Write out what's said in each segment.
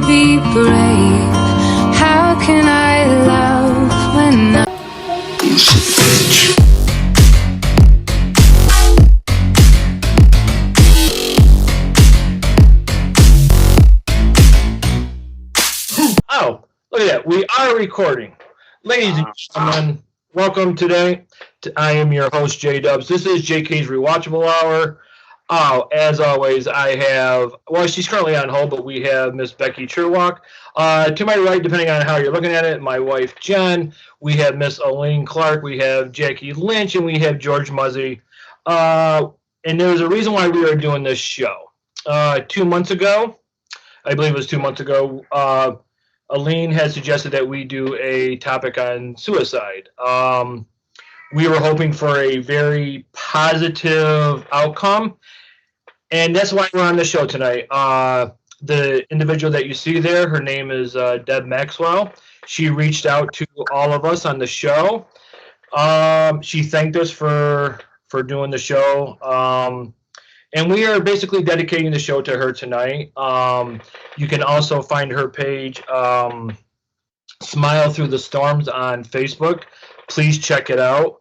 be brave? How can I love when I... Oh, look at that. We are recording. Ladies and gentlemen, welcome today. I am your host, J-Dubs. This is JK'z Rewatchable Hour. As always, I have, well, she's currently on hold, but we have Miss Becky Cherwalk. To my right, depending on how you're looking at it, my wife, Jen. We have Miss Elaine Clark. We have Jackie Lynch, and we have George Muzzy. And there's a reason why we are doing this show. 2 months ago, I believe it was 2 months ago, Aline had suggested that we do a topic on suicide. We were hoping for a very positive outcome, and that's why we're on the show tonight. The individual that you see there, her name is Deb Maxwell. She reached out to all of us on the show. She thanked us for doing the show. And we are basically dedicating the show to her tonight. You can also find her page, Smile Through the Storms, on Facebook. Please check it out.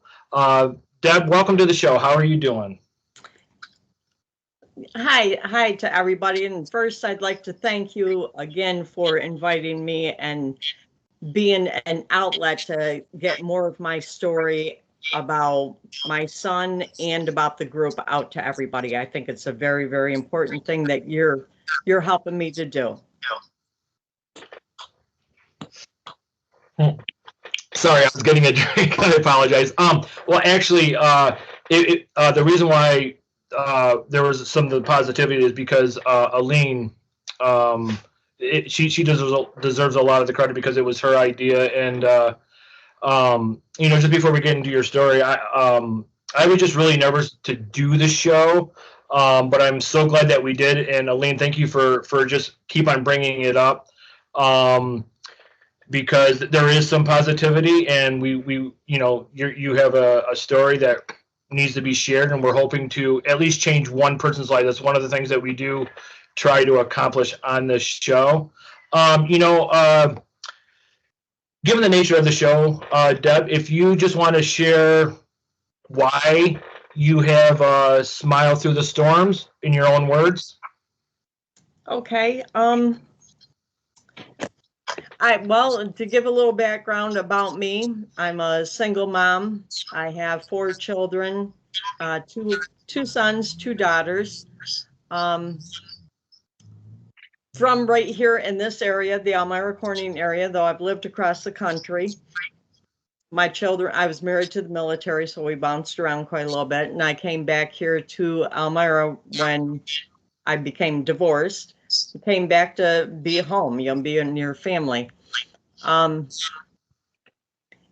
Deb, welcome to the show. How are you doing? Hi to everybody. And first, I'd like to thank you again for inviting me and being an outlet to get more of my story about my son and about the group out to everybody. I think it's a very, very important thing that you're helping me to do. Sorry, I was getting a drink. I apologize. Well, actually, the reason why there was some of the positivity is because Aline, she deserves a lot of the credit because it was her idea. And just before we get into your story, I was just really nervous to do the show, but I'm so glad that we did. And Aline, thank you for just keep on bringing it up, because there is some positivity, and we you have a story that needs to be shared, and we're hoping to at least change one person's life. That's one of the things that we do try to accomplish on this show. Given the nature of the show, Deb, if you just want to share why you have Smile Through the Storms in your own words. Okay. To give a little background about me, I'm a single mom. I have 4 children, two sons, 2 daughters. From right here in this area, the Elmira Corning area, though I've lived across the country. My children, I was married to the military, so we bounced around quite a little bit. And I came back here to Elmira when I became divorced. I came back to be home, be near family.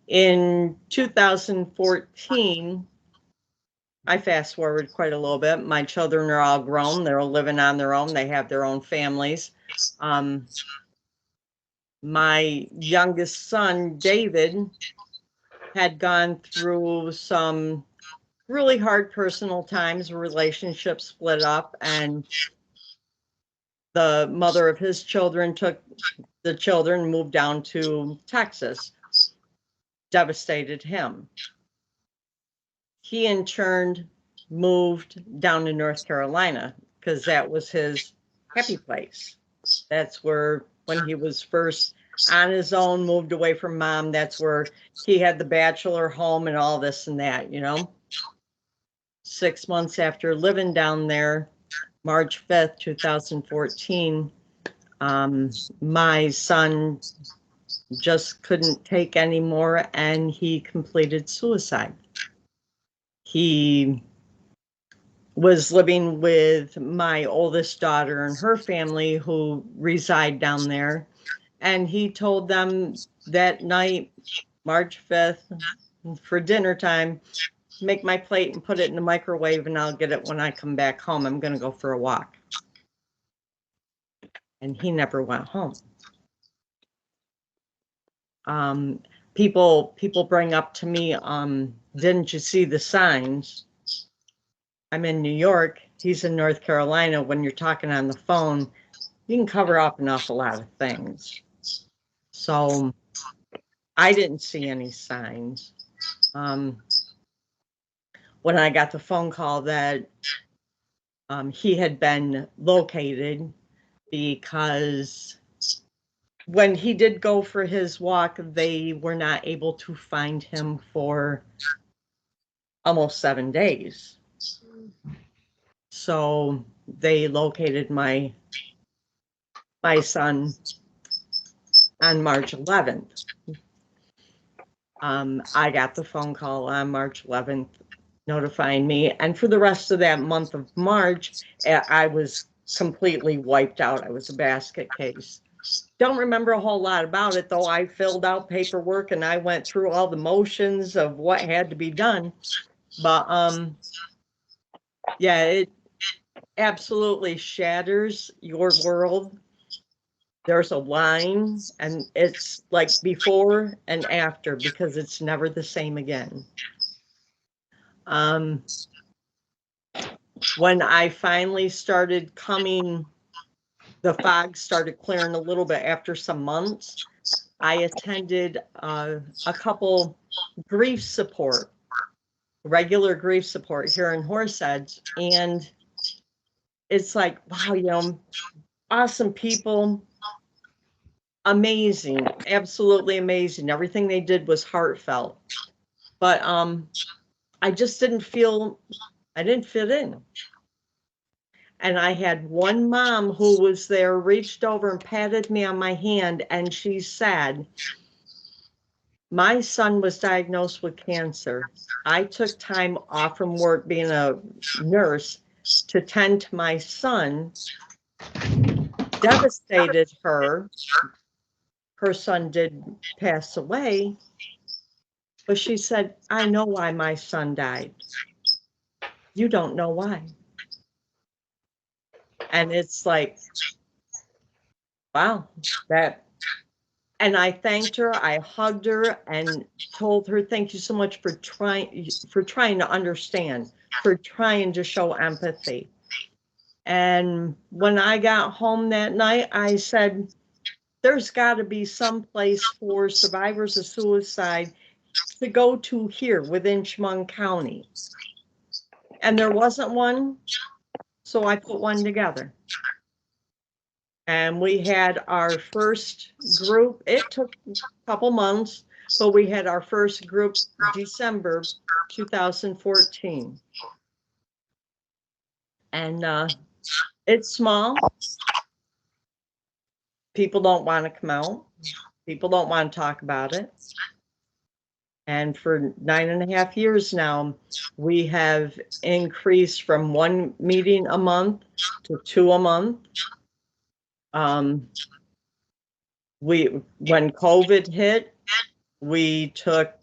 In 2014, I fast forward quite a little bit. My children are all grown. They're living on their own. They have their own families. My youngest son, David, had gone through some really hard personal times. Relationships split up, and the mother of his children took the children and moved down to Texas. Devastated him. He in turn moved down to North Carolina because that was his happy place. That's where, when he was first on his own, moved away from mom, that's where he had the bachelor home and all this and that, 6 months after living down there, March 5th, 2014, my son just couldn't take anymore and he completed suicide. He was living with my oldest daughter and her family who reside down there. And he told them that night, March 5th, for dinner time, make my plate and put it in the microwave and I'll get it when I come back home. I'm going to go for a walk. And he never went home. People bring up to me, didn't you see the signs? I'm in New York. He's in North Carolina. When you're talking on the phone, you can cover up an awful lot of things. So I didn't see any signs. When I got the phone call that he had been located, because when he did go for his walk, they were not able to find him for almost 7 days. So they located my son on March 11th. I got the phone call on March 11th notifying me. And for the rest of that month of March, I was completely wiped out. I was a basket case. Don't remember a whole lot about it, though. I filled out paperwork and I went through all the motions of what had to be done. But yeah, it absolutely shatters your world. There's a line, and it's like before and after, because it's never the same again. When I finally started coming, the fog started clearing a little bit after some months. I attended a couple grief support, regular grief support here in Horseheads, and it's like, wow, awesome people. Amazing, absolutely amazing. Everything they did was heartfelt. But I just didn't feel, I didn't fit in. And I had one mom who was there, reached over and patted me on my hand, and she said, my son was diagnosed with cancer. I took time off from work being a nurse to tend to my son. Devastated her. Her son did pass away, but she said, I know why my son died. You don't know why. And it's like, wow, that. And I thanked her, I hugged her and told her, thank you so much for trying to understand, for trying to show empathy. And when I got home that night, I said, there's got to be some place for survivors of suicide to go to here within Chemung County. And there wasn't one, so I put one together. And we had our first group. It took a couple months, but we had our first group December 2014. And it's small. People don't want to come out. People don't want to talk about it. And for 9.5 years now, we have increased from 1 meeting a month to 2 a month. When COVID hit, we took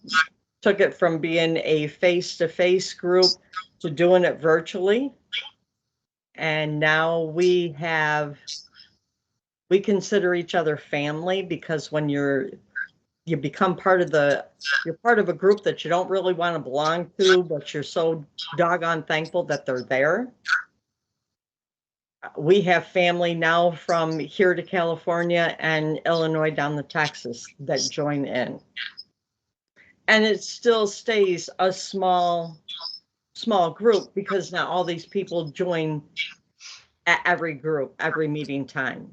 it from being a face-to-face group to doing it virtually. And now we consider each other family, because when you become you're part of a group that you don't really want to belong to, but you're so doggone thankful that they're there. We have family now from here to California and Illinois down to Texas that join in. And it still stays a small group, because now all these people join at every group, every meeting time.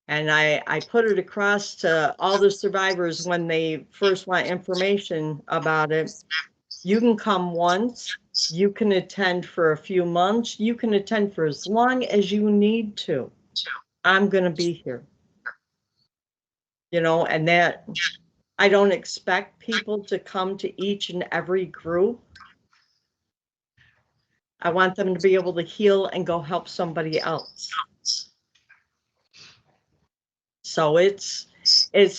And I put it across to all the survivors when they first want information about it. You can come once, you can attend for a few months, you can attend for as long as you need to. I'm going to be here. And that I don't expect people to come to each and every group. I want them to be able to heal and go help somebody else. So it's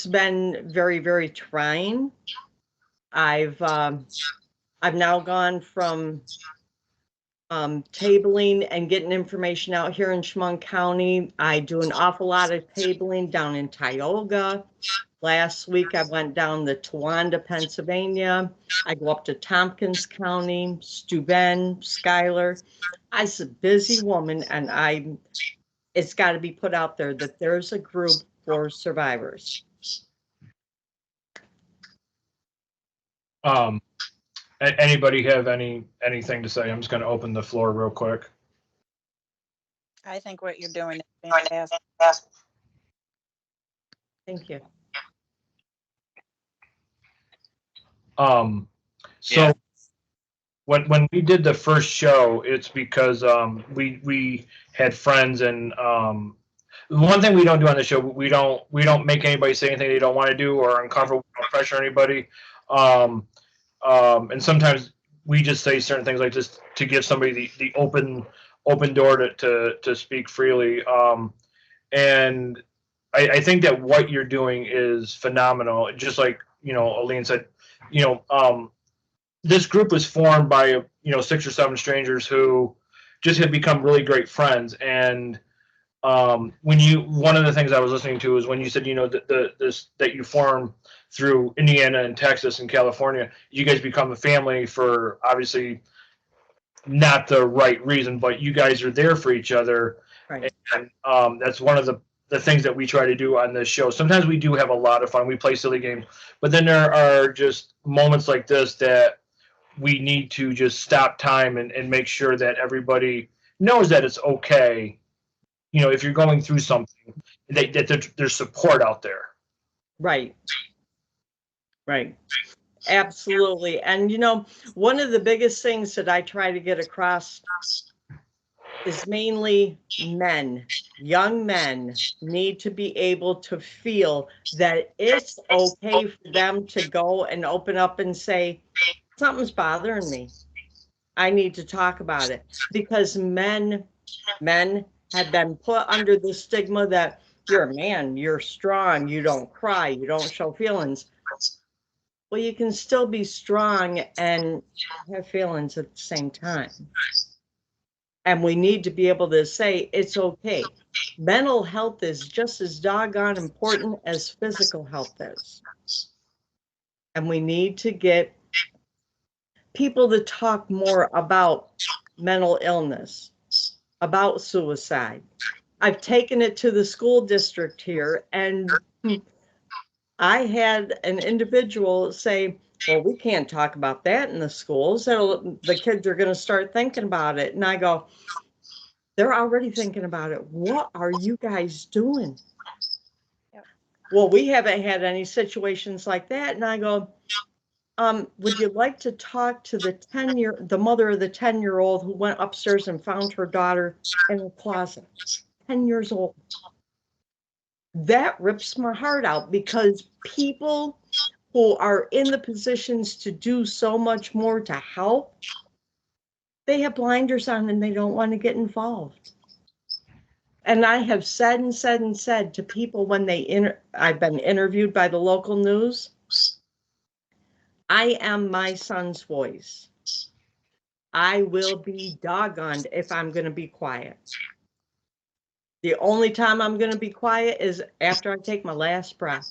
been very, very trying. I've now gone from tabling and getting information out here in Chemung County. I do an awful lot of tabling down in Tioga. Last week, I went down to Towanda, Pennsylvania. I go up to Tompkins County, Steuben, Schuyler. I was a busy woman, and it's got to be put out there that there's a group for survivors. Anybody have anything to say? I'm just going to open the floor real quick. I think what you're doing is fantastic. Thank you. So Yeah. when we did the first show, it's because we had friends, and one thing we don't do on the show, we don't make anybody say anything they don't want to do or are uncomfortable. We don't pressure anybody. And sometimes we just say certain things like this to give somebody the open door to speak freely. And I think that what you're doing is phenomenal. Just like, Aline said, this group was formed by 6 or 7 strangers who just had become really great friends. And one of the things I was listening to is when you said that you formed through Indiana and Texas and California, you guys become a family for obviously not the right reason, but you guys are there for each other. Right. And that's one of the things that we try to do on this show. Sometimes we do have a lot of fun. We play silly games, but then there are just moments like this that we need to just stop time and make sure that everybody knows that it's okay. If you're going through something, that there's support out there. Right. Right. Absolutely. And, one of the biggest things that I try to get across is mainly men. Young men need to be able to feel that it's okay for them to go and open up and say, something's bothering me. I need to talk about it. Because men have been put under the stigma that you're a man, you're strong, you don't cry, you don't show feelings. Well, you can still be strong and have feelings at the same time. And we need to be able to say it's okay. Mental health is just as doggone important as physical health is. And we need to get people to talk more about mental illness, about suicide. I've taken it to the school district here, and I had an individual say, well, we can't talk about that in the schools. The kids are going to start thinking about it. And I go, they're already thinking about it. What are you guys doing? Yep. Well, we haven't had any situations like that. And I go, would you like to talk to the mother of the 10-year-old who went upstairs and found her daughter in the closet, 10 years old? That rips my heart out, because people who are in the positions to do so much more to help, they have blinders on and they don't want to get involved. And I have said to people when I've been interviewed by the local news, I am my son's voice. I will be doggoned if I'm going to be quiet. The only time I'm going to be quiet is after I take my last breath.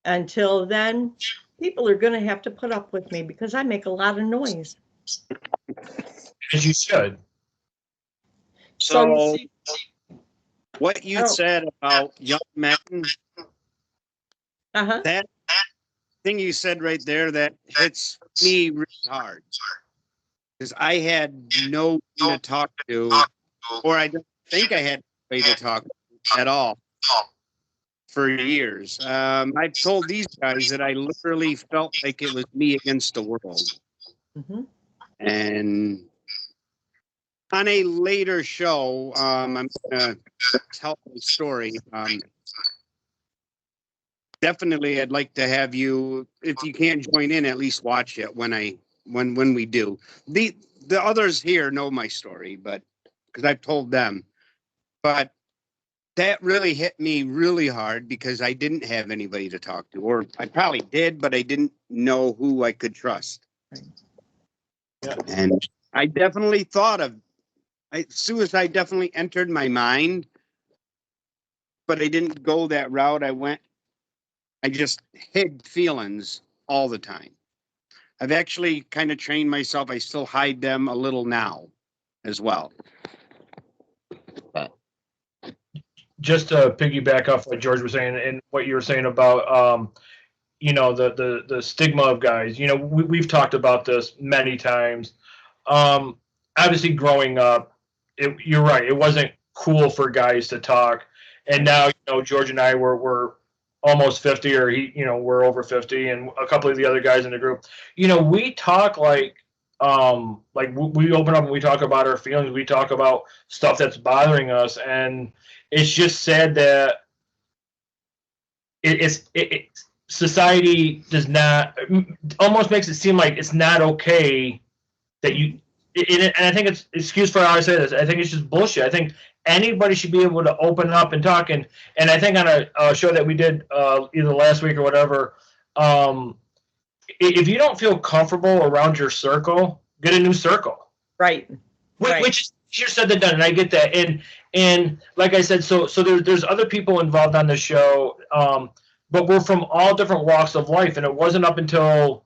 Until then, people are going to have to put up with me because I make a lot of noise. As you should. So, you what you Oh. said about young men, uh-huh. that thing you said right there, that hits me really hard. Because I had no one to talk to, or I don't think I had anybody to talk to at all for years. I've told these guys that I literally felt like it was me against the world. Mm-hmm. And on a later show, I'm going to tell the story. Definitely, I'd like to have you, if you can't join in, at least watch it when we do. The others here know my story, but because I've told them. But that really hit me really hard because I didn't have anybody to talk to, or I probably did, but I didn't know who I could trust. Right. Yeah. And I definitely thought of suicide. Definitely entered my mind, but I didn't go that route. I just hid feelings all the time. I've actually kind of trained myself. I still hide them a little now as well. just to piggyback off what George was saying and what you were saying about, the stigma of guys. We've talked about this many times. Obviously, growing up, you're right. It wasn't cool for guys to talk, and now George and I were almost 50, or we're over 50, and a couple of the other guys in the group. We talk like we open up and we talk about our feelings. We talk about stuff that's bothering us, and it's just sad that society does not, almost makes it seem like it's not okay that and I think it's excuse for how I say this. I think it's just bullshit. I think anybody should be able to open up and talk. And I think on a show that we did either last week or whatever, if you don't feel comfortable around your circle, get a new circle. Right. Which is easier said than done, and I get that. And like I said, so there's other people involved on the show, but we're from all different walks of life, and it wasn't up until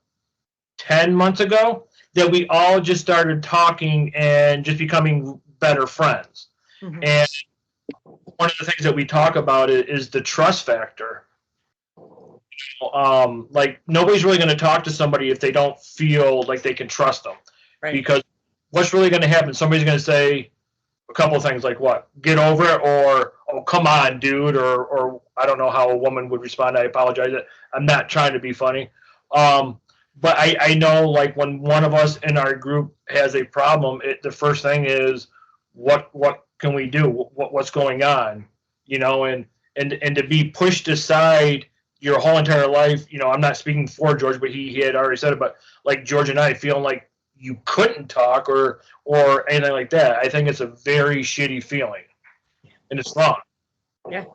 10 months ago that we all just started talking and just becoming better friends. Mm-hmm. And one of the things that we talk about is the trust factor. Like, nobody's really going to talk to somebody if they don't feel like they can trust them. Right. Because what's really going to happen? Somebody's going to say a couple of things like, what? Get over it, or, oh, come on, dude, or I don't know how a woman would respond. I apologize. I'm not trying to be funny. But I know, like, when one of us in our group has a problem, the first thing is, what can we do? What's going on? And to be pushed aside your whole entire life. I'm not speaking for George, but he had already said it. But like George and I feeling like you couldn't talk or anything like that, I think it's a very shitty feeling, and it's wrong. Yeah.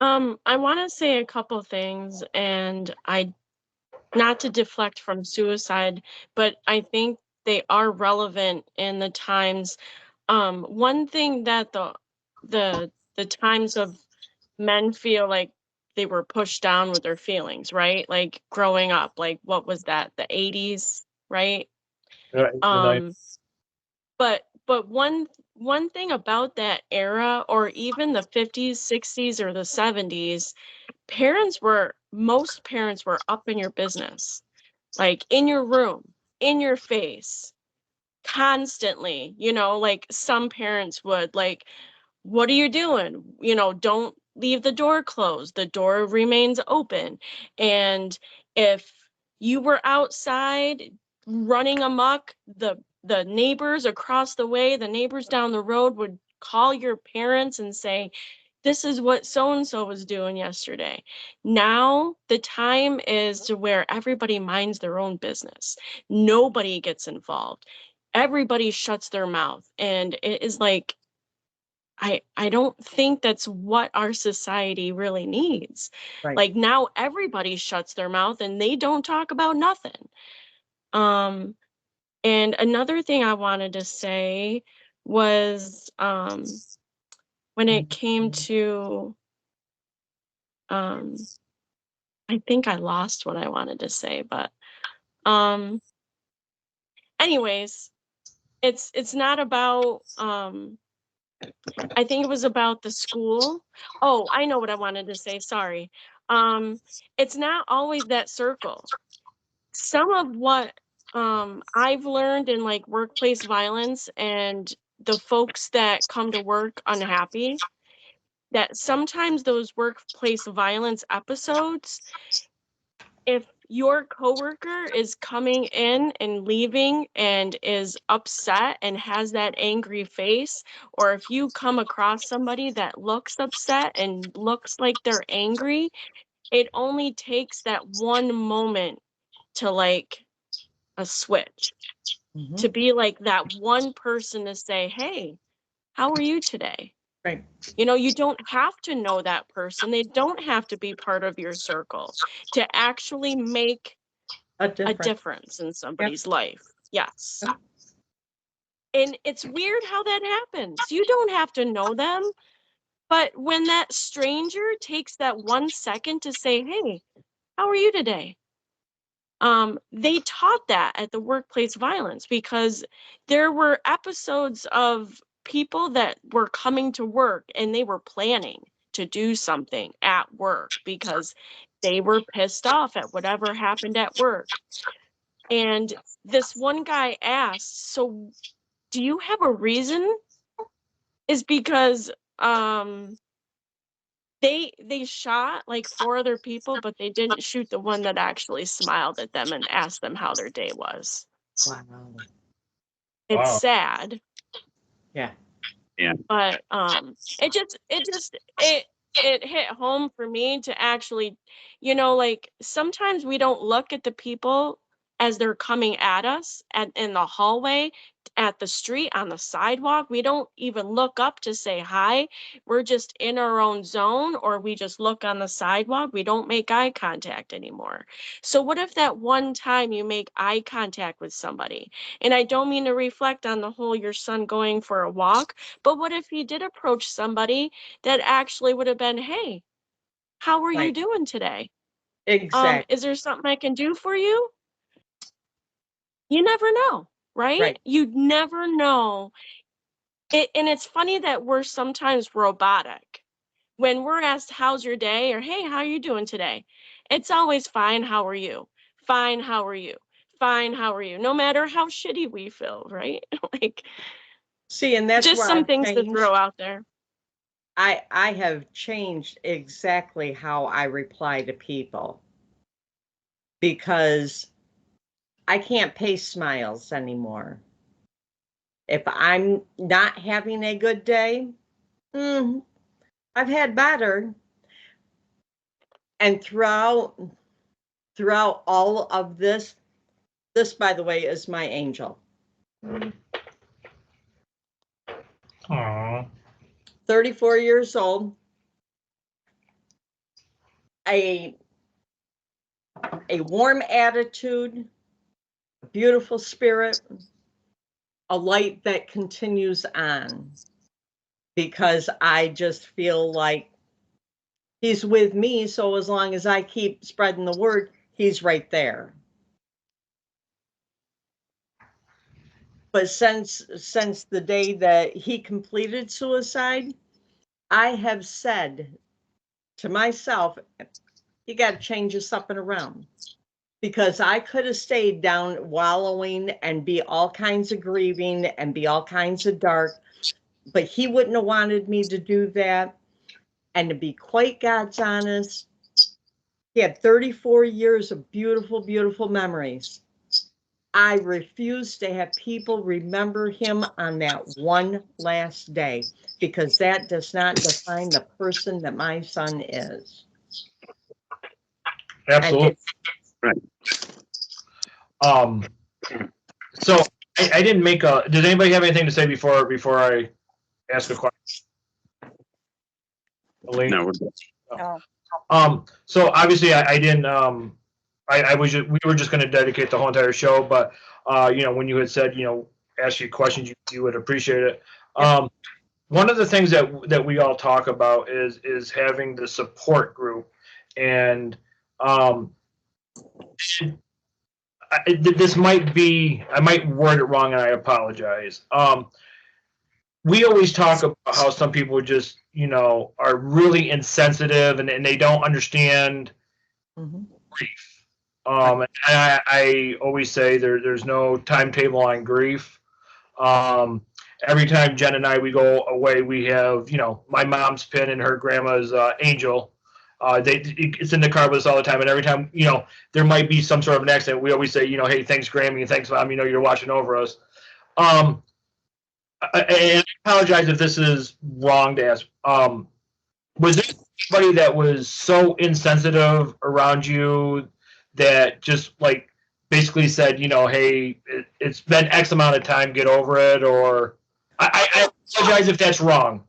I want to say a couple things, and not to deflect from suicide, but I think they are relevant in the times. One thing that the times of men feel like they were pushed down with their feelings, right? Like growing up, like what was that? The 80s, right? Right. But one thing about that era, or even the 50s, 60s, or the 70s, most parents were up in your business, like in your room, in your face, constantly. Like some parents would, like, what are you doing? Don't leave the door closed. The door remains open. And if you were outside running amok, the neighbors across the way, the neighbors down the road would call your parents and say, this is what so-and-so was doing yesterday. Now the time is to where everybody minds their own business. Nobody gets involved. Everybody shuts their mouth. And it is like, I don't think that's what our society really needs. Right. Like now everybody shuts their mouth and they don't talk about nothing. And another thing I wanted to say was when it came to I think I lost what I wanted to say, but anyways, it's not about I think it was about the school. Oh, I know what I wanted to say. Sorry. It's not always that circle. Some of what I've learned in like workplace violence and the folks that come to work unhappy, that sometimes those workplace violence episodes, if your coworker is coming in and leaving and is upset and has that angry face, or if you come across somebody that looks upset and looks like they're angry, it only takes that one moment to like a switch, to be like that one person to say, hey, how are you today? Right. You don't have to know that person. They don't have to be part of your circle to actually make a difference in somebody's life. Yes. And it's weird how that happens. You don't have to know them, but when that stranger takes that 1 second to say, hey, how are you today? They taught that at the workplace violence because there were episodes of people that were coming to work and they were planning to do something at work because they were pissed off at whatever happened at work. And this one guy asked, so do you have a reason? Is because they shot like 4 other people, but they didn't shoot the one that actually smiled at them and asked them how their day was. Wow. It's Wow. sad. Yeah. But it hit home for me to actually, you know, like sometimes we don't look at the people as they're coming at us in the hallway, at the street, on the sidewalk. We don't even look up to say hi. We're just in our own zone, or we just look on the sidewalk. We don't make eye contact anymore. So what if that one time you make eye contact with somebody? And I don't mean to reflect on the whole your son going for a walk, but what if he did approach somebody that actually would have been, hey, how are you Right. doing today? Exactly. Is there something I can do for you? You never know, right? Right. You'd never know. And it's funny that we're sometimes robotic. When we're asked, how's your day? Or, hey, how are you doing today? It's always fine, how are you? Fine, how are you? Fine, how are you? No matter how shitty we feel, right? Like, See, and that's just where some I've things to changed. throw out there. I have changed exactly how I reply to people, because I can't pay smiles anymore. If I'm not having a good day, I've had better. And throughout all of this, by the way, is my angel. Aww. 34 years old, a warm attitude, a beautiful spirit, a light that continues on, because I just feel like he's with me. So as long as I keep spreading the word, he's right there. But since the day that he completed suicide, I have said to myself, you got to change this up and around, because I could have stayed down wallowing and be all kinds of grieving and be all kinds of dark, but he wouldn't have wanted me to do that. And to be quite God's honest, he had 34 years of beautiful, beautiful memories. I refuse to have people remember him on that one last day, because that does not define the person that my son is. Absolutely. So I didn't make a. Does anybody have anything to say before I ask a question? Elaine? No, we're good. No. So obviously I didn't. We were just going to dedicate the whole entire show, but you know, when you had said, you know, ask you questions, you would appreciate it. One of the things that we all talk about is having the support group, and this might be, I might word it wrong, and I apologize. We always talk about how some people just, you know, are really insensitive and they don't understand grief. And I always say there's no timetable on grief. Every time Jen and we go away, we have, you know, my mom's pin and her grandma's angel. It's in the car with us all the time, and every time, you know, there might be some sort of an accident, we always say, you know, hey, thanks Grammy and thanks Mom, you know, you're watching over us. And I apologize if this is wrong to ask. Was there somebody that was so insensitive around you that just like basically said, you know, hey, it's been X amount of time, get over it? Or I apologize if that's wrong.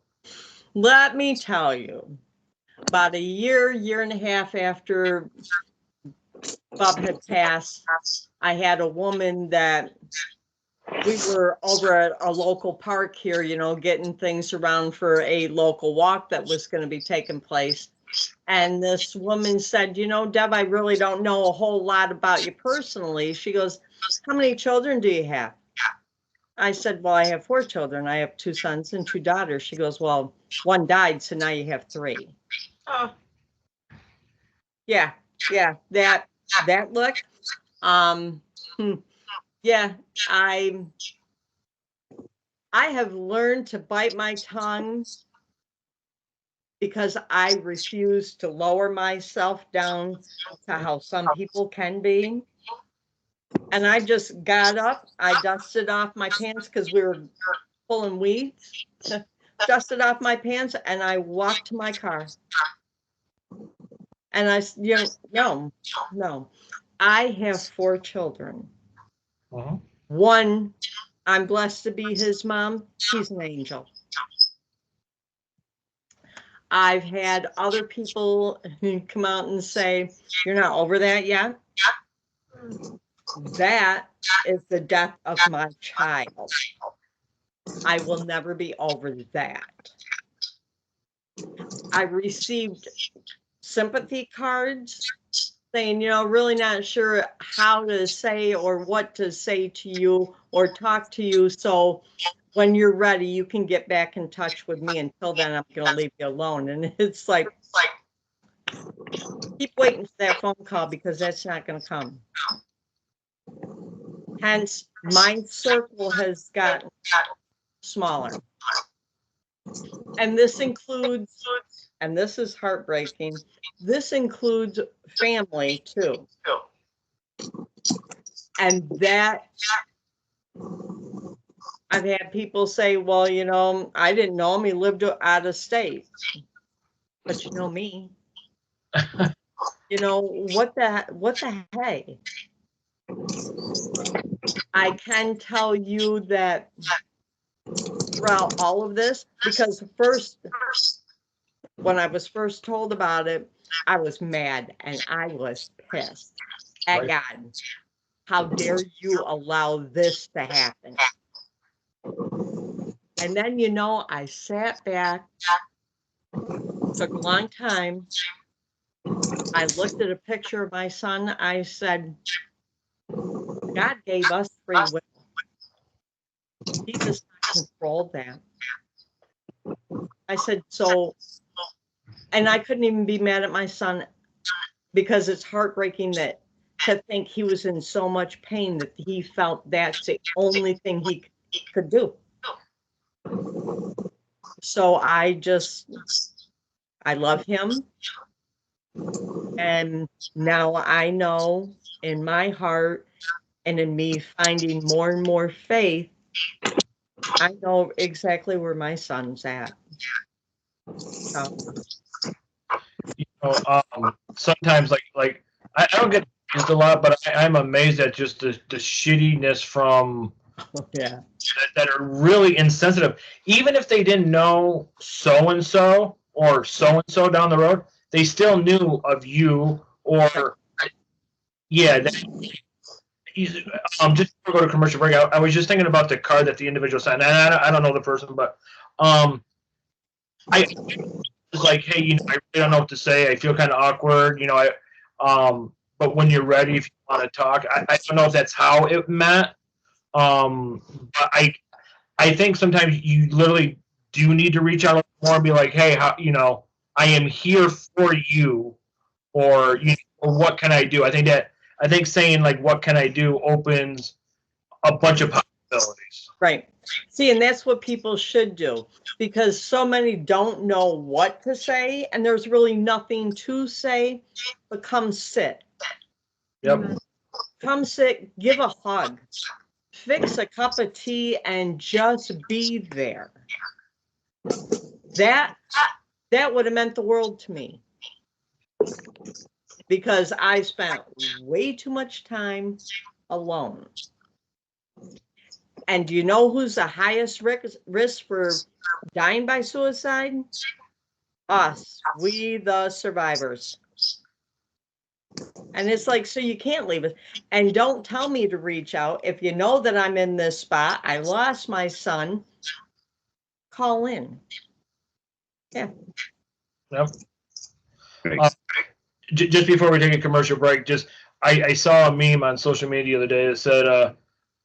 Let me tell you, about a year and a half after Bob had passed, I had a woman that we were over at a local park here, you know, getting things around for a local walk that was going to be taking place. And this woman said, you know, Deb, I really don't know a whole lot about you personally. She goes, how many children do you have? I said, well, I have 4 children. I have 2 sons and 2 daughters. She goes, well, one died, so now you have 3. Oh, Yeah, that look. Yeah, I have learned to bite my tongue because I refuse to lower myself down to how some people can be. And I just got up, I dusted off my pants because we were pulling weeds, dusted off my pants, and I walked to my car. And no, I have 4 children. Uh-huh. One, I'm blessed to be his mom. He's an angel. I've had other people come out and say, you're not over that yet. That is the death of my child. I will never be over that. I received sympathy cards saying, really not sure how to say or what to say to you or talk to you. So when you're ready, you can get back in touch with me. Until then, I'm going to leave you alone. And it's like, keep waiting for that phone call because that's not going to come. Hence, my circle has gotten smaller. And this includes, and this is heartbreaking, this includes family too. And that, I've had people say, well, I didn't know him, he lived out of state. But you know me. What the heck? I can tell you that throughout all of this, because first, when I was first told about it, I was mad and I was pissed at God. How dare you allow this to happen? And then, I sat back, took a long time. I looked at a picture of my son. I said, God gave us free will. He does not control that. I said, and I couldn't even be mad at my son because it's heartbreaking to think he was in so much pain that he felt that's the only thing he could do. So I love him. And now I know in my heart and in me finding more and more faith, I know exactly where my son's at. So. Sometimes like I don't get used a lot, but I'm amazed at just the shittiness from that are really insensitive. Even if they didn't know so and so or so and so down the road, they still knew of you or just to go to commercial break. I was just thinking about the card that the individual signed, and I don't know the person, but I was like, hey, I really don't know what to say. I feel kind of awkward, but when you're ready, if you want to talk, I don't know if that's how it meant. But I think sometimes you literally do need to reach out more and be like, hey, I am here for you, or or what can I do? I think saying like, what can I do opens a bunch of possibilities. Right. See, and that's what people should do, because so many don't know what to say and there's really nothing to say, but come sit. Yep. Come sit, give a hug, fix a cup of tea and just be there. That would have meant the world to me, because I spent way too much time alone. And do you know who's the highest risk for dying by suicide? Us, we the survivors. And it's like, so you can't leave us. And don't tell me to reach out. If you know that I'm in this spot, I lost my son, call in. Yeah. Yep. Just before we take a commercial break, I saw a meme on social media the other day that said,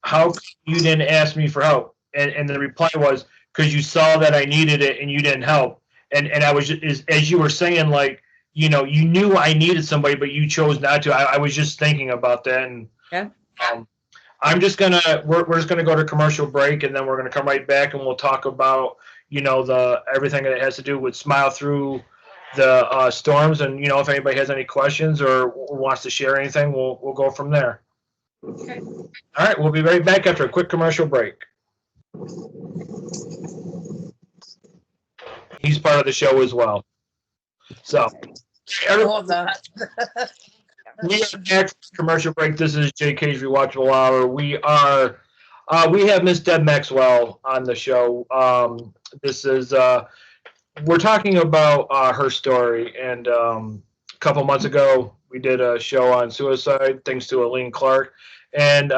how come you didn't ask me for help? And the reply was, because you saw that I needed it and you didn't help. And I was just, as you were saying, like, you know, you knew I needed somebody, but you chose not to. I was just thinking about that. And Yeah. I'm just gonna, we're just gonna go to commercial break, and then we're gonna come right back and we'll talk about, you know, the everything that has to do with Smile Through the Storms. And, you know, if anybody has any questions or wants to share anything, we'll go from there. Okay. All right, we'll be right back after a quick commercial break. He's part of the show as well. So, Hold on. we are back from commercial break. This is JK'z Rewatchable Hour. We have Miss Deb Maxwell on the show. This is we're talking about her story, and a couple months ago we did a show on suicide, thanks to Aline Clark. And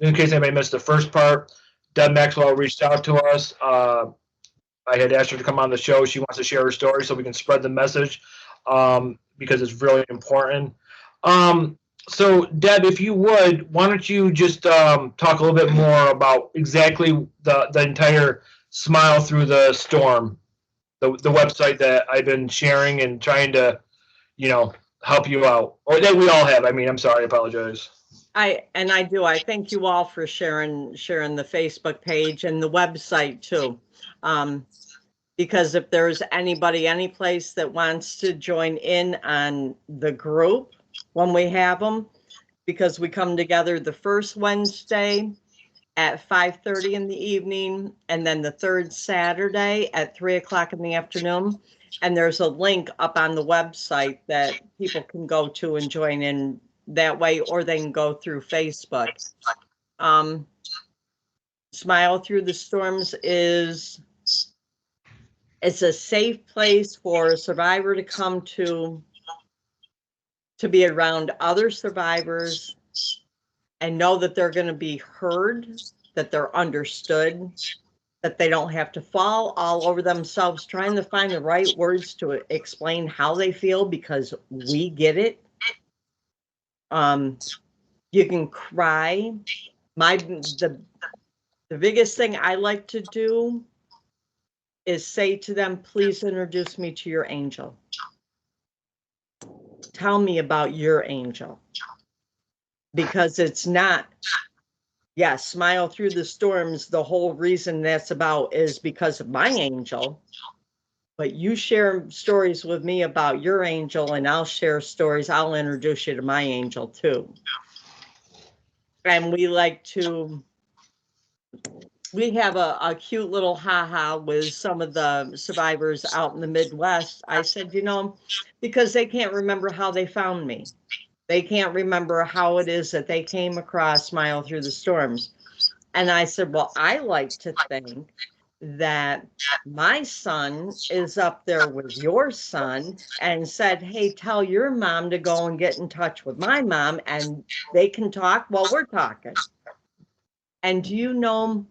in case anybody missed the first part, Deb Maxwell reached out to us. I had asked her to come on the show. She wants to share her story so we can spread the message, because it's really important. So, Deb, if you would, why don't you just talk a little bit more about exactly the entire Smile Through the Storm, the website that I've been sharing and trying to, you know, help you out, or that we all have. I mean, I'm sorry, I apologize. I thank you all for sharing the Facebook page and the website too. Because if there's anybody, any place that wants to join in on the group when we have them, because we come together the first Wednesday at 5:30 in the evening, and then the third Saturday at 3 o'clock in the afternoon. And there's a link up on the website that people can go to and join in that way, or they can go through Facebook. Smile Through the Storms it's a safe place for a survivor to come to be around other survivors and know that they're going to be heard, that they're understood, that they don't have to fall all over themselves trying to find the right words to explain how they feel, because we get it. You can cry. The biggest thing I like to do is say to them, please introduce me to your angel. Tell me about your angel. Because it's not, Smile Through the Storms, the whole reason that's about is because of my angel. But you share stories with me about your angel, and I'll share stories. I'll introduce you to my angel too. And we have a cute little ha-ha with some of the survivors out in the Midwest. I said, you know, because they can't remember how they found me. They can't remember how it is that they came across Smile Through the Storms. And I said, well, I like to think that my son is up there with your son and said, hey, tell your mom to go and get in touch with my mom, and they can talk while we're talking. And do you know,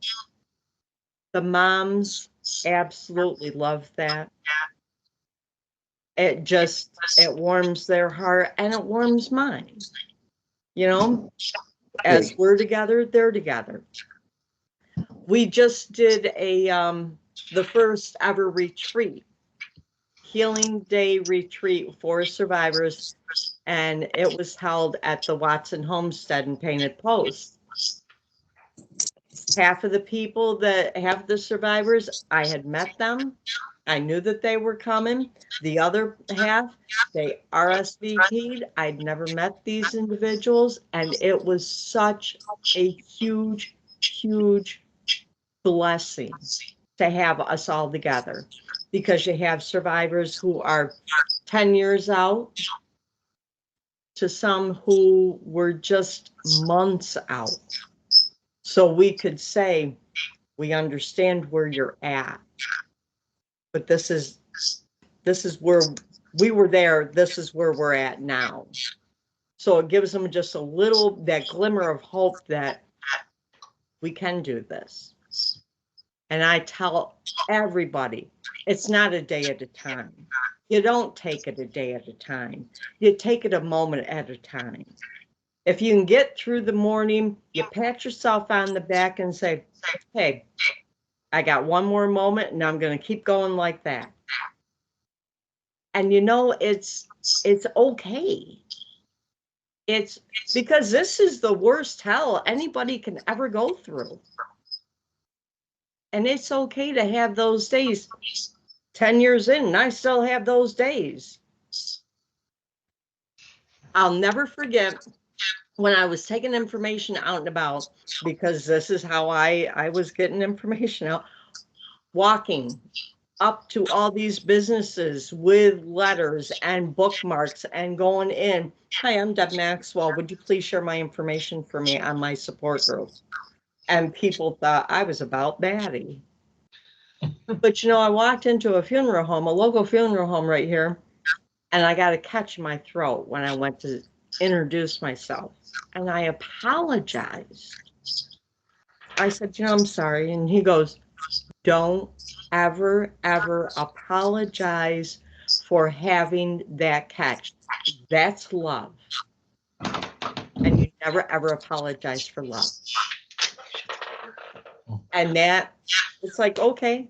the moms absolutely love that. It warms their heart, and it warms mine. You know, as we're together, they're together. We just did the first ever retreat, Healing Day retreat for survivors, and it was held at the Watson Homestead in Painted Post. Half of the survivors, I had met them. I knew that they were coming. The other half, they RSVP'd. I'd never met these individuals, and it was such a huge, huge blessing to have us all together, because you have survivors who are 10 years out to some who were just months out. So we could say, we understand where you're at, but this is where we were there. This is where we're at now. So it gives them just a little, that glimmer of hope that we can do this. And I tell everybody, it's not a day at a time. You don't take it a day at a time. You take it a moment at a time. if you can get through the morning, you pat yourself on the back and say, hey, I got one more moment and I'm going to keep going like that. And you know, it's okay. It's because this is the worst hell anybody can ever go through. And it's okay to have those days. 10 years in, and I still have those days. I'll never forget when I was taking information out and about, because this is how I was getting information out, walking up to all these businesses with letters and bookmarks and going in. Hi, I'm Deb Maxwell. Would you please share my information for me on my support group? And people thought I was about batty. But you know, I walked into a funeral home, a local funeral home right here, and I got a catch in my throat when I went to introduce myself. And I apologized. I said, you know, I'm sorry. And he goes, don't ever, ever apologize for having that catch. That's love. And you never, ever apologize for love. And that, it's like, okay.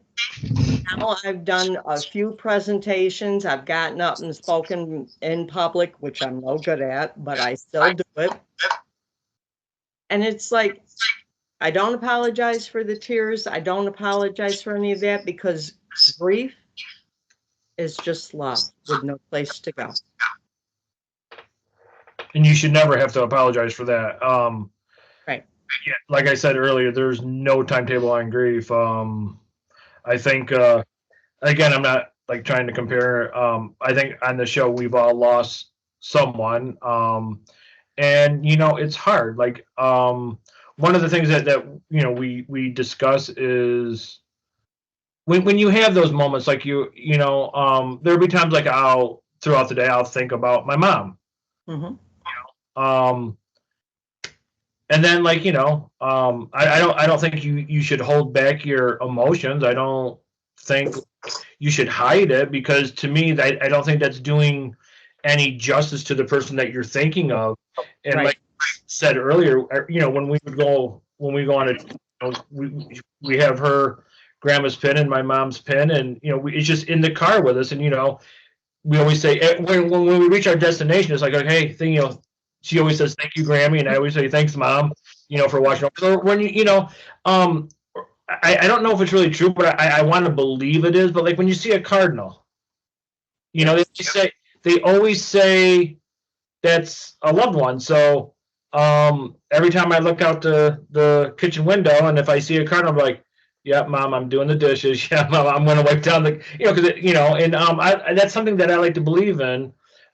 Now I've done a few presentations. I've gotten up and spoken in public, which I'm no good at, but I still do it. And it's like, I don't apologize for the tears. I don't apologize for any of that, because grief is just love with no place to go. And you should never have to apologize for that. Right. Yeah, like I said earlier, there's no timetable on grief. I think, again, I'm not like trying to compare. I think on the show we've all lost someone, and you know it's hard. Like one of the things that you know we discuss is when you have those moments, like you know, there'll be times like I'll throughout the day I'll think about my mom. Mm-hmm. And then, like, you know, I don't think you should hold back your emotions. I don't think you should hide it, because to me, I don't think that's doing any justice to the person that you're thinking of. And Right. like I said earlier, you know, when we go on we have her grandma's pin and my mom's pin, and you know, it's just in the car with us. And you know, we always say when we reach our destination, it's like, okay, you know. She always says, thank you, Grammy. And I always say, thanks, Mom, you know, for watching. So when you know, I don't know if it's really true, but I want to believe it is. But like when you see a cardinal, you know, they always say that's a loved one. So every time I look out the kitchen window, and if I see a cardinal, I'm like, yeah, Mom, I'm doing the dishes. Yeah, Mom, I'm going to wipe down the, you know, because, you know, and that's something that I like to believe in.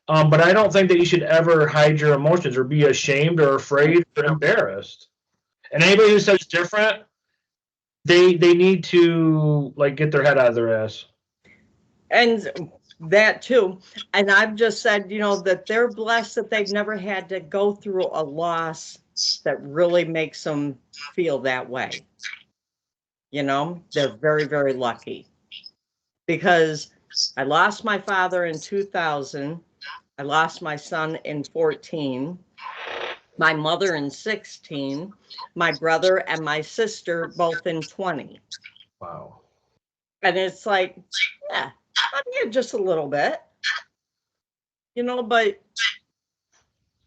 But I don't think that you should ever hide your emotions or be ashamed or afraid or embarrassed. And anybody who says different, they need to like get their head out of their ass. And that too. And I've just said, you know, that they're blessed that they've never had to go through a loss that really makes them feel that way. You know, they're very, very lucky. Because I lost my father in 2000. I lost my son in 14, my mother in 16, my brother and my sister both in 20. Wow. And it's like, yeah, just a little bit, you know, but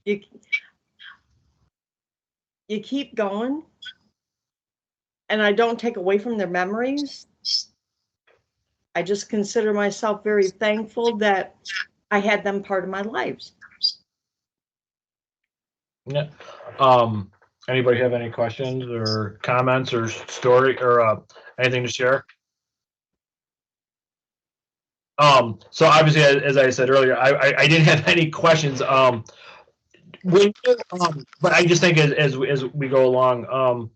you keep going. And I don't take away from their memories. I just consider myself very thankful that I had them part of my lives. Yeah. Anybody have any questions or comments or story or anything to share? So obviously, as I said earlier, I didn't have any questions. But I just think as we go along,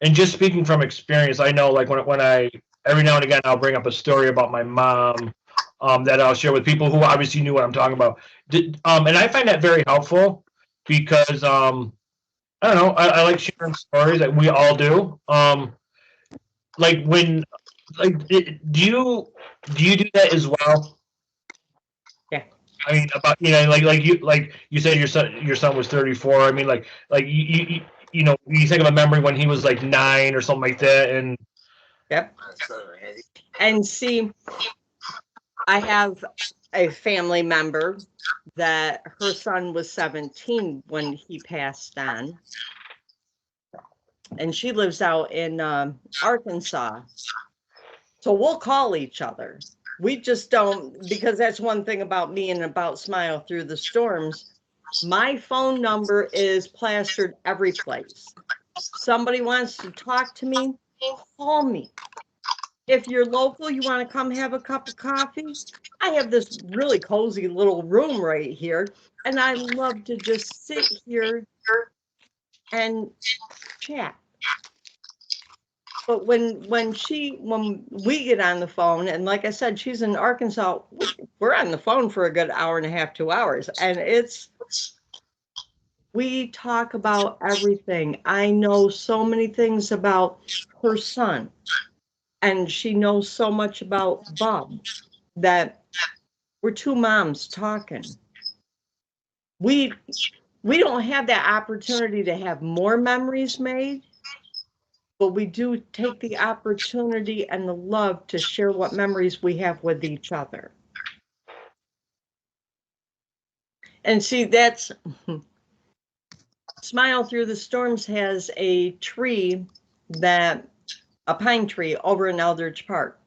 and just speaking from experience, I know like when I every now and again I'll bring up a story about my mom. That I'll share with people who obviously knew what I'm talking about. And I find that very helpful because, I don't know, I like sharing stories that we all do. Like when, like, do you do that as well? Yeah. I mean, about like you said, your son was 34. I mean, you think of a memory when he was like 9 or something like that, and Yep. And see, I have a family member that her son was 17 when he passed on. And she lives out in Arkansas. So we'll call each other. We just don't, because that's one thing about me and about Smile Through the Storms. My phone number is plastered every place. Somebody wants to talk to me, call me. If you're local, you want to come have a cup of coffee, I have this really cozy little room right here, and I love to just sit here and chat. But when we get on the phone, and like I said, she's in Arkansas, we're on the phone for a good hour and a half, 2 hours, and we talk about everything. I know so many things about her son, and she knows so much about Bob that we're two moms talking. We don't have that opportunity to have more memories made, but we do take the opportunity and the love to share what memories we have with each other. And see, that's Smile Through the Storms has a tree a pine tree over in Eldridge Park.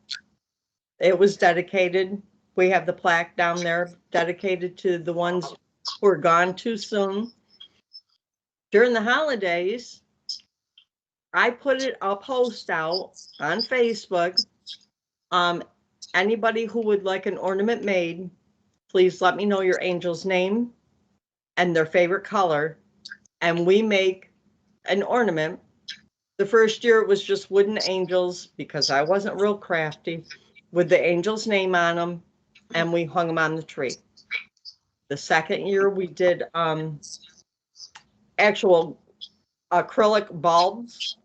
It was dedicated. We have the plaque down there dedicated to the ones who are gone too soon. During the holidays, I put a post out on Facebook. Anybody who would like an ornament made, please let me know your angel's name and their favorite color, and we make an ornament. The first year it was just wooden angels because I wasn't real crafty, with the angel's name on them, and we hung them on the tree. The second year we did actual acrylic bulbs,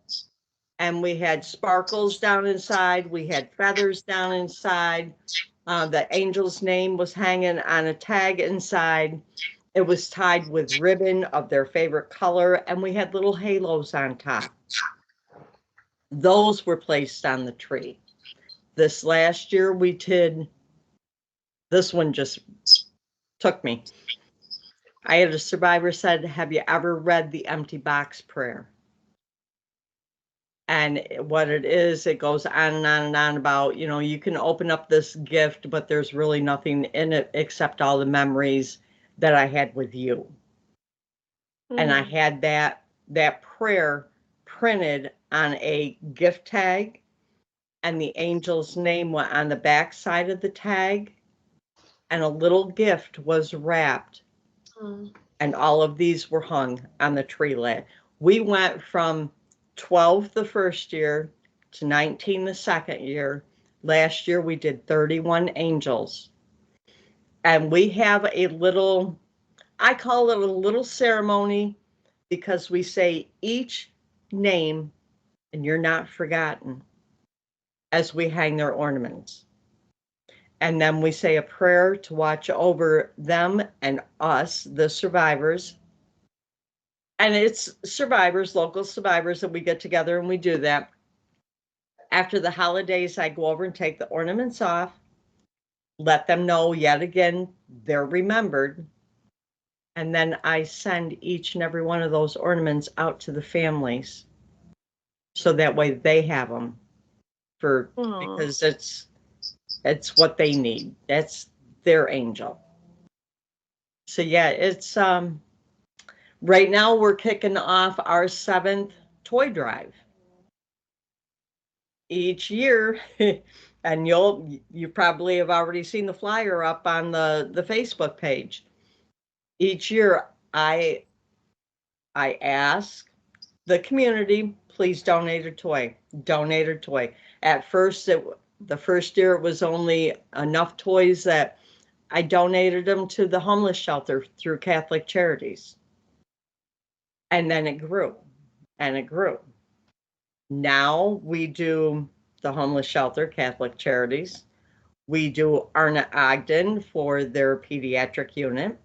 and we had sparkles down inside. We had feathers down inside. The angel's name was hanging on a tag inside. It was tied with ribbon of their favorite color, and we had little halos on top. Those were placed on the tree. This last year we did, this one just took me. I had a survivor said, have you ever read the empty box prayer? And what it is, it goes on and on and on about, you can open up this gift, but there's really nothing in it except all the memories that I had with you. Mm. And I had that prayer printed on a gift tag, and the angel's name went on the back side of the tag, and a little gift was wrapped. Mm. And all of these were hung on the tree lit. We went from 12 the first year to 19 the second year. Last year we did 31 angels. And we have a little, I call it a little ceremony, because we say each name and you're not forgotten as we hang their ornaments. And then we say a prayer to watch over them and us, the survivors. And it's survivors, local survivors, that we get together and we do that. After the holidays, I go over and take the ornaments off, let them know yet again they're remembered. And then I send each and every one of those ornaments out to the families, so that way they have them because it's what they need. That's their angel. So yeah, it's right now we're kicking off our 7th toy drive. Each year, and you probably have already seen the flyer up on the Facebook page. Each year I ask the community, please donate a toy. Donate a toy. At first, the first year it was only enough toys that I donated them to the homeless shelter through Catholic Charities. And then it grew and it grew. Now we do the homeless shelter, Catholic Charities. We do Arna Ogden for their pediatric unit.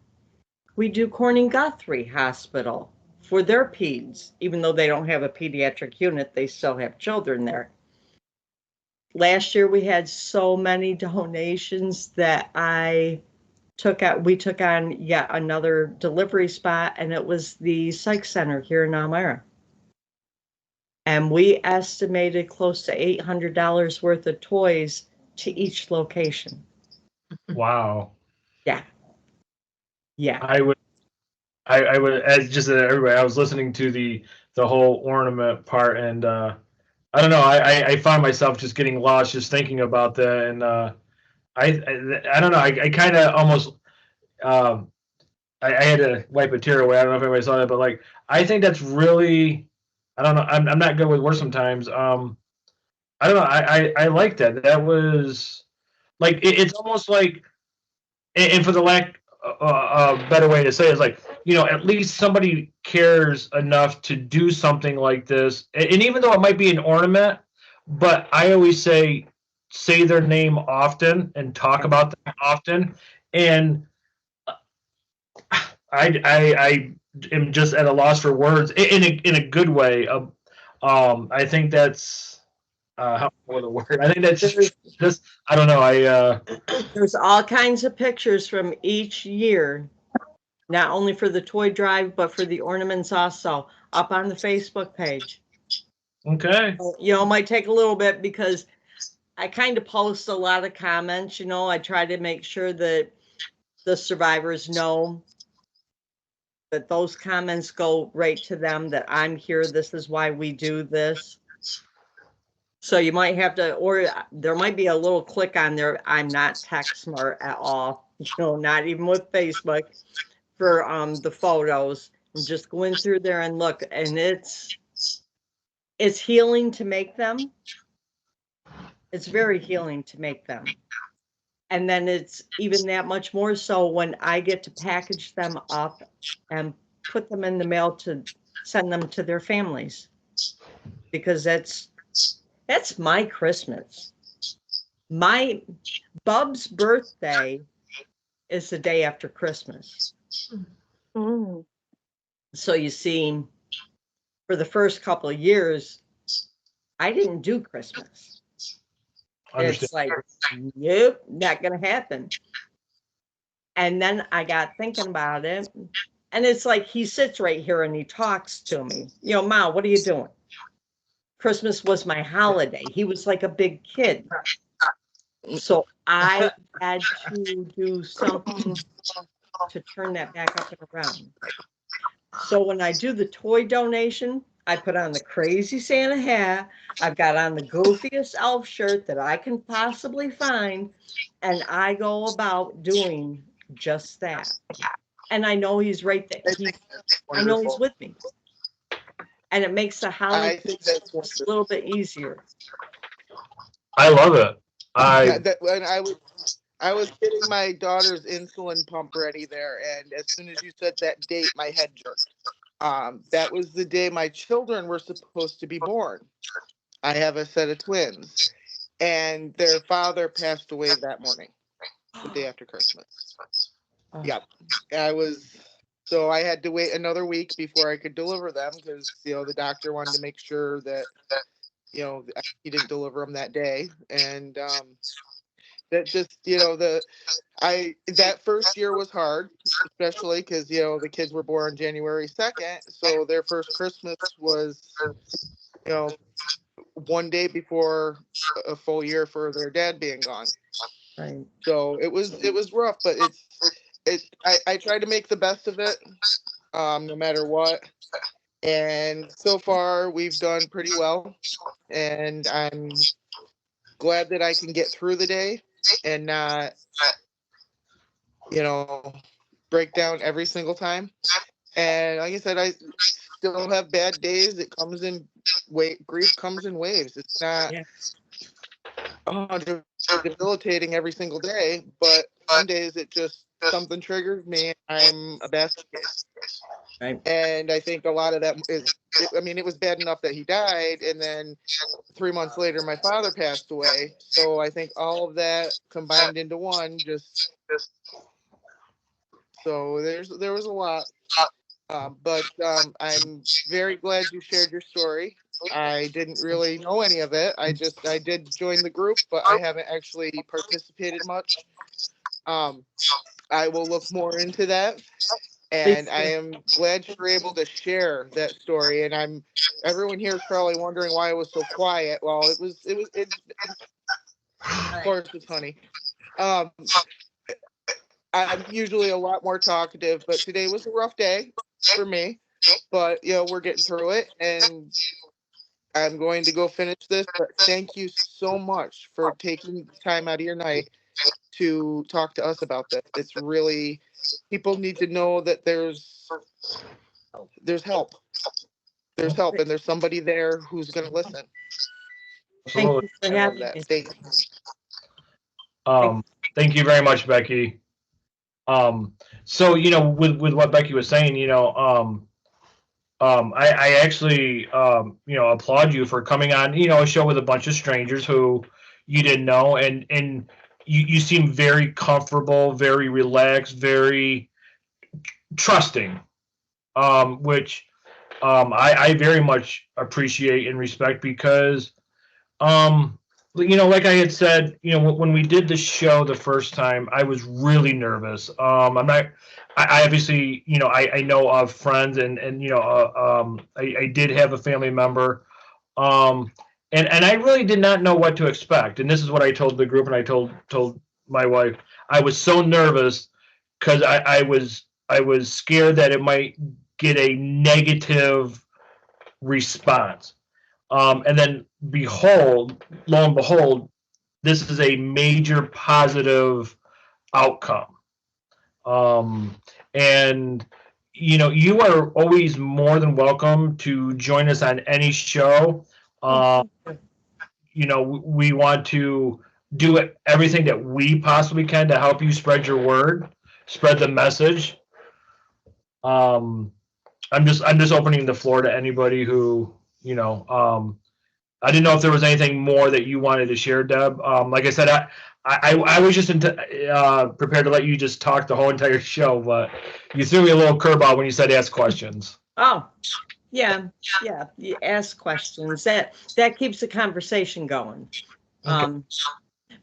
We do Corning Guthrie Hospital for their peds. Even though they don't have a pediatric unit, they still have children there. Last year we had so many donations that we took on yet another delivery spot, and it was the psych center here in Elmira. And we estimated close to $800 worth of toys to each location. Wow. Yeah. Yeah. I would, as just everybody, I was listening to the whole ornament part, and I don't know, I found myself just getting lost just thinking about that, and I don't know, I kind of almost, I had to wipe a tear away. I don't know if anybody saw that, but like, I think that's really, I don't know, I'm not good with words sometimes. I don't know, I like that. That was like, it's almost like, and for the lack a better way to say it is like, you know, at least somebody cares enough to do something like this. And even though it might be an ornament, but I always say their name often and talk about them often. And I am just at a loss for words in a good way. I think that's how the word. I think that's just I don't know. There's all kinds of pictures from each year, not only for the toy drive, but for the ornaments also, up on the Facebook page. Okay. You know, it might take a little bit because I kind of post a lot of comments. You know, I try to make sure that the survivors know that those comments go right to them, that I'm here, this is why we do this. So you might have to, or there might be a little click on there. I'm not tech smart at all, you know, not even with Facebook, for the photos, and just go in through there and look, and it's healing to make them. It's very healing to make them. And then it's even that much more so when I get to package them up and put them in the mail to send them to their families, because that's my Christmas. My Bub's birthday is the day after Christmas. Mm. So you see, for the first couple of years, I didn't do Christmas. It's like, nope, not gonna happen. And then I got thinking about it, and it's like he sits right here and he talks to me. You know, Ma, what are you doing? Christmas was my holiday. He was like a big kid. So I had to do something to turn that back up and around. So when I do the toy donation, I put on the crazy Santa hat. I've got on the goofiest elf shirt that I can possibly find. And I go about doing just that. And I know he's right there. I know he's with me. And it makes the holiday just a little bit easier. I love it. When I was getting my daughter's insulin pump ready there, and as soon as you said that date, my head jerked. That was the day my children were supposed to be born. I have a set of twins, and their father passed away that morning, the day after Christmas. Yep. So I had to wait another week before I could deliver them, because, you know, the doctor wanted to make sure that, you know, he didn't deliver them that day. And that just, you know, that first year was hard, especially because, you know, the kids were born January 2nd. So their first Christmas was, you know, one day before a full year for their dad being gone. Right. So it was rough, but I tried to make the best of it, no matter what. And so far we've done pretty well, and I'm glad that I can get through the day and not, you know, break down every single time. And like I said, I still have bad days. It comes in grief comes in waves. It's not 100% debilitating every single day, but some days it just something triggers me. I'm a basket case. Right. And I think a lot of that is, I mean, it was bad enough that he died, and then 3 months later, my father passed away. So I think all of that combined into one, so there was a lot. But I'm very glad you shared your story. I didn't really know any of it. I did join the group, but I haven't actually participated much. I will look more into that. And I am glad you're able to share that story. And everyone here is probably wondering why it was so quiet. Well, of course it's honey. I'm usually a lot more talkative, but today was a rough day for me. But we're getting through it, and I'm going to go finish this. But thank you so much for taking time out of your night to talk to us about this. It's really, people need to know that there's help. There's help, and there's somebody there who's going to listen. Thank Absolutely. you for I love having that. me. Thank you very much, Becky. So with what Becky was saying, I actually applaud you for coming on a show with a bunch of strangers who you didn't know, and you seem very comfortable, very relaxed, very trusting, which I very much appreciate and respect because like I had said, when we did the show the first time, I was really nervous. I obviously, I know of friends and I did have a family member. And I really did not know what to expect. And this is what I told the group, and I told my wife. I was so nervous because I was scared that it might get a negative response. And then lo and behold, this is a major positive outcome. And you are always more than welcome to join us on any show. We want to do everything that we possibly can to help you spread your word, spread the message. I'm just opening the floor to anybody who I didn't know if there was anything more that you wanted to share, Deb. Like I said, I was just prepared to let you just talk the whole entire show, but you threw me a little curveball when you said ask questions. Oh, yeah. You ask questions. That keeps the conversation going. Okay.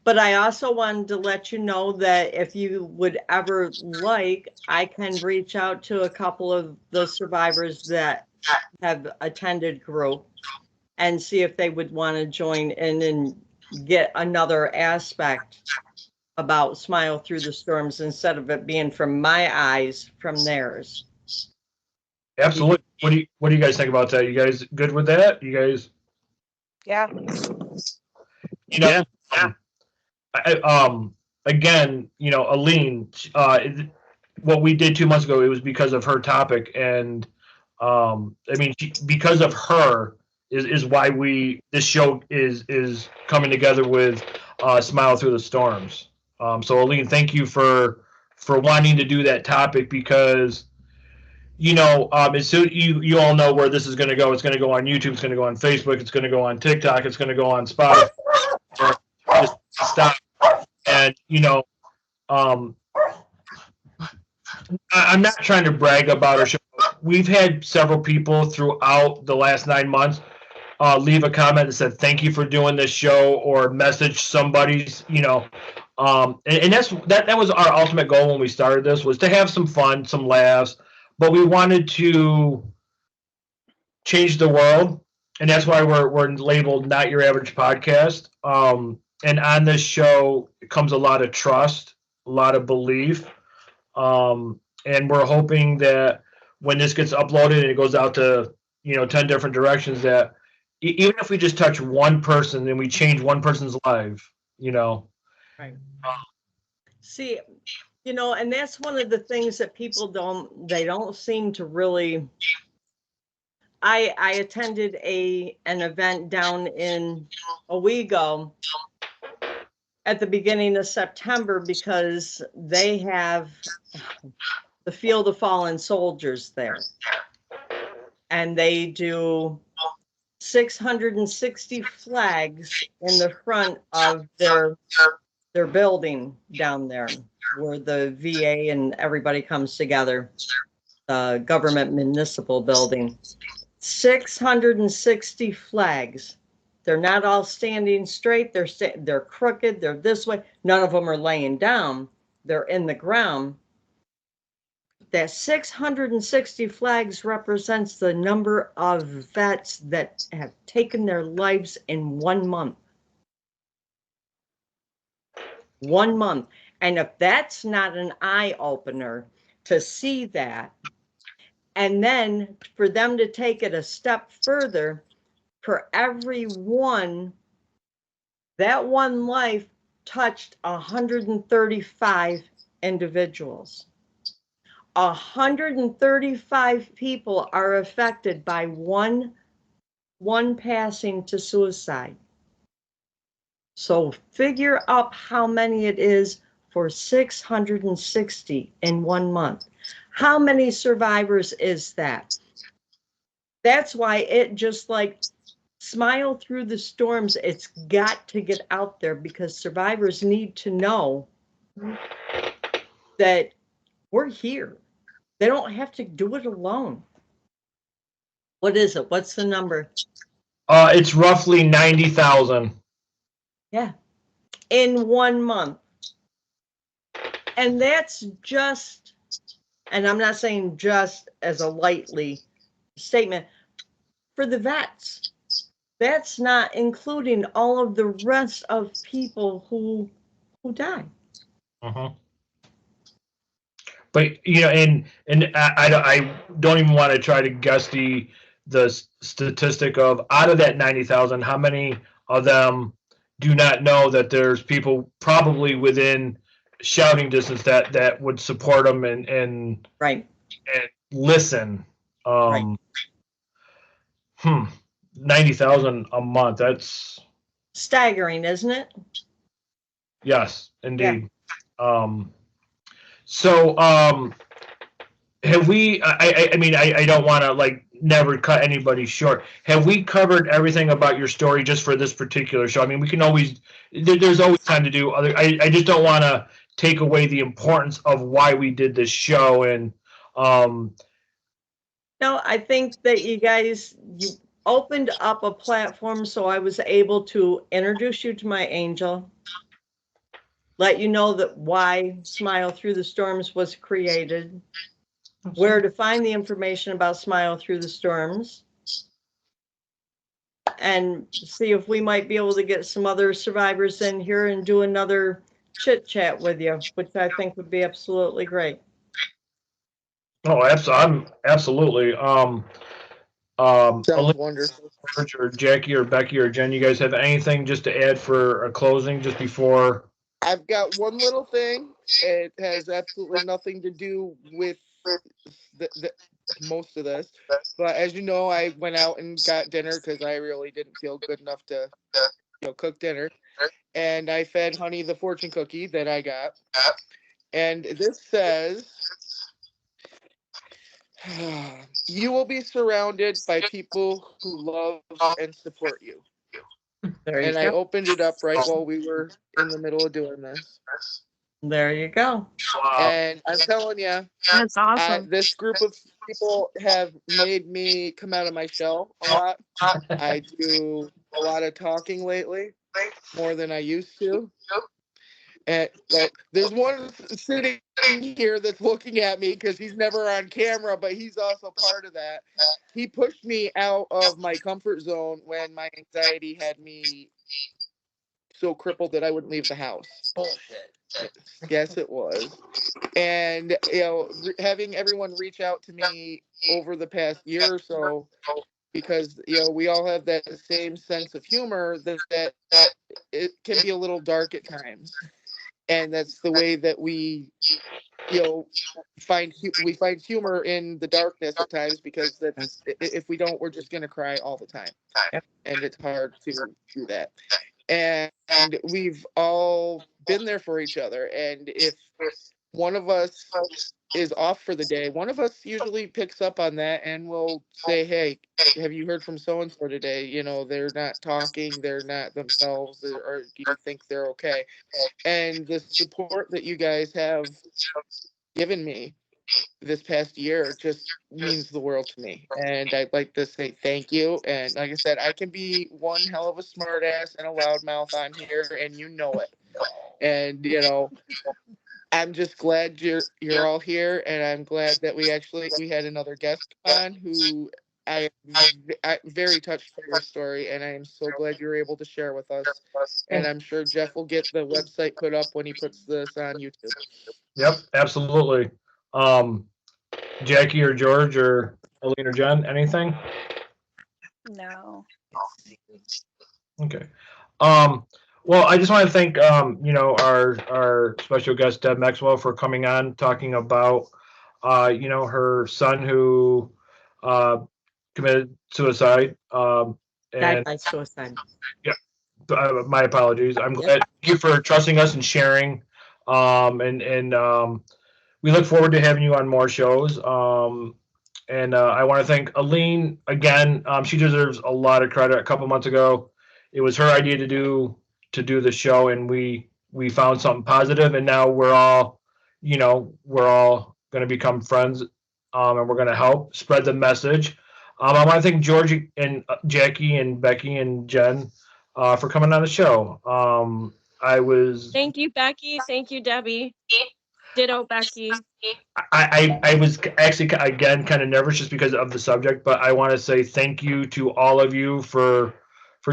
But I also wanted to let you know that if you would ever like, I can reach out to a couple of the survivors that have attended group and see if they would want to join in and get another aspect about Smile Through the Storms instead of it being from my eyes, from theirs. Absolutely. What do you guys think about that? You guys good with that? You guys? Yeah. Yeah. Again, Aline, what we did 2 months ago, it was because of her topic, and because of her is why this show is coming together with Smile Through the Storms. So Aline, thank you for wanting to do that topic because as soon you all know where this is going to go. It's going to go on YouTube. It's going to go on Facebook. It's going to go on TikTok. It's going to go on Spotify. Just stop. And I'm not trying to brag about our show. We've had several people throughout the last 9 months leave a comment that said thank you for doing this show, or message somebody's and that was our ultimate goal when we started this, was to have some fun, some laughs, but we wanted to change the world, and that's why we're labeled Not Your Average Podcast. And on this show comes a lot of trust, a lot of belief, and we're hoping that when this gets uploaded and it goes out to 10 different directions, that even if we just touch one person and we change one person's life, Right. See, and that's one of the things that people don't seem to really. I attended an event down in Owego at the beginning of September because they have the Field of Fallen Soldiers there. And they do 660 flags in the front of their building down there, where the VA and everybody comes together, the government municipal building. 660 flags. They're not all standing straight. They're crooked. They're this way. None of them are laying down. They're in the ground. That 660 flags represents the number of vets that have taken their lives in 1 month. 1 month. And if that's not an eye opener to see that, and then for them to take it a step further, for every one, that one life touched 135 individuals. 135 people are affected by one passing to suicide. So figure up how many it is for 660 in 1 month. How many survivors is that? That's why it just like Smile Through the Storms, it's got to get out there because survivors need to know that we're here. They don't have to do it alone. What is it? What's the number? It's roughly 90,000. Yeah. In 1 month. And that's just, and I'm not saying just as a lightly statement, for the vets. That's not including all of the rest of people who die. Uh-huh. But you know, and I don't even want to try to guess the statistic of out of that 90,000, how many of them do not know that there's people probably within shouting distance that would support them and Right. and listen. Right. 90,000 a month. That's Staggering, isn't it? yes, indeed. So have we, I mean, I don't want to like never cut anybody short. Have we covered everything about your story just for this particular show? I mean, we can always, there's always time to do other, I just don't want to take away the importance of why we did this show. And no, I think that you opened up a platform so I was able to introduce you to my angel, let you know that why Smile Through the Storms was created, where to find the information about Smile Through the Storms, and see if we might be able to get some other survivors in here and do another chit chat with you, which I think would be absolutely great. oh, absolutely. Sounds Olivia wonderful. or Jackie or Becky or Jen, you guys have anything just to add for a closing just before? I've got one little thing. It has absolutely nothing to do with the most of this. But as you know, I went out and got dinner because I really didn't feel good enough to cook dinner. And I fed Honey the fortune cookie that I got. And this says, you will be surrounded by people who love and support you. And I opened it up right while we were in the middle of doing this. There you go. And I'm telling you, That's awesome. this group of people have made me come out of my shell a lot. I do a lot of talking lately, more than I used to. And like, there's one sitting here that's looking at me because he's never on camera, but he's also part of that. He pushed me out of my comfort zone when my anxiety had me so crippled that I wouldn't leave the house. Bullshit. Yes, it was. And, having everyone reach out to me over the past year or so, because, we all have that same sense of humor that it can be a little dark at times. And that's the way that we, find humor in the darkness at times, because that's, if we don't, we're just going to cry all the time. And it's hard to do that. And we've all been there for each other. And if one of us is off for the day, one of us usually picks up on that and will say, hey, have you heard from so and so today? You know, they're not talking, they're not themselves, or do you think they're okay? And the support that you guys have given me this past year just means the world to me. And I'd like to say thank you. And like I said, I can be one hell of a smartass and a loudmouth on here, and you know it. And you know, I'm just glad you're all here, and I'm glad that we had another guest on who I'm very touched by your story, and I am so glad you're able to share with us. And I'm sure Jeff will get the website put up when he puts this on YouTube. Yep, absolutely. Jackie or George or Aline or Jen, anything? No. Okay. Well, I just want to thank our special guest Deb Maxwell for coming on, talking about her son who committed suicide. Died And by suicide. my apologies. I'm glad. Thank you for trusting us and sharing. We look forward to having you on more shows. I want to thank Aline again. She deserves a lot of credit. A couple months ago, it was her idea to do the show, and we found something positive, and now we're all going to become friends, and we're going to help spread the message. I want to thank George and Jackie and Becky and Jen for coming on the show. Thank you, Becky. Thank you, Debbie. Ditto, Becky. I was actually, again, kind of nervous just because of the subject, but I want to say thank you to all of you for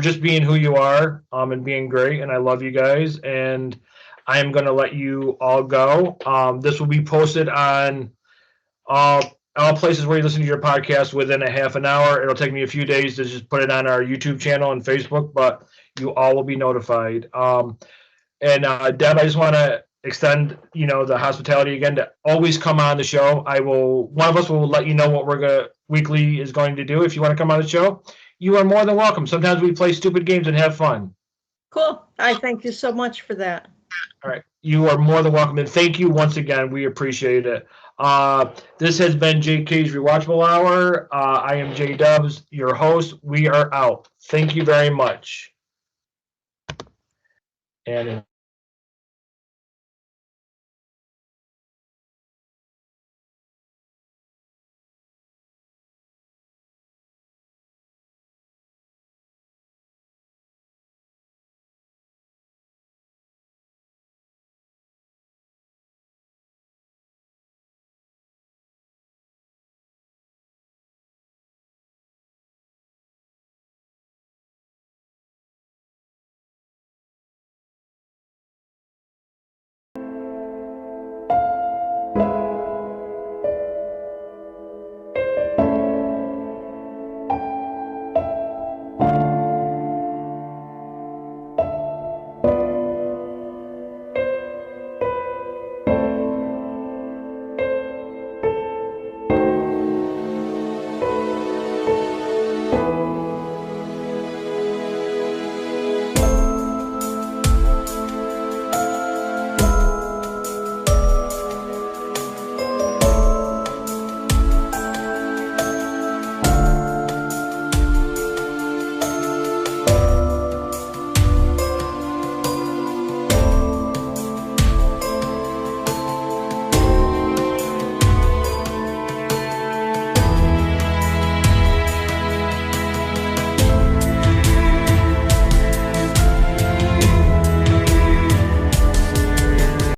just being who you are, and being great. And I love you guys. And I am going to let you all go. This will be posted on all places where you listen to your podcast within a half an hour. It'll take me a few days to just put it on our YouTube channel and Facebook, but you all will be notified. Deb, I just want to extend, the hospitality again to always come on the show. One of us will let you know what weekly is going to do. If you want to come on the show, you are more than welcome. Sometimes we play stupid games and have fun. Cool. I thank you so much for that. All right. You are more than welcome. And thank you once again. We appreciate it. This has been JK'z Rewatchable Hour. I am JDubs, your host. We are out. Thank you very much. And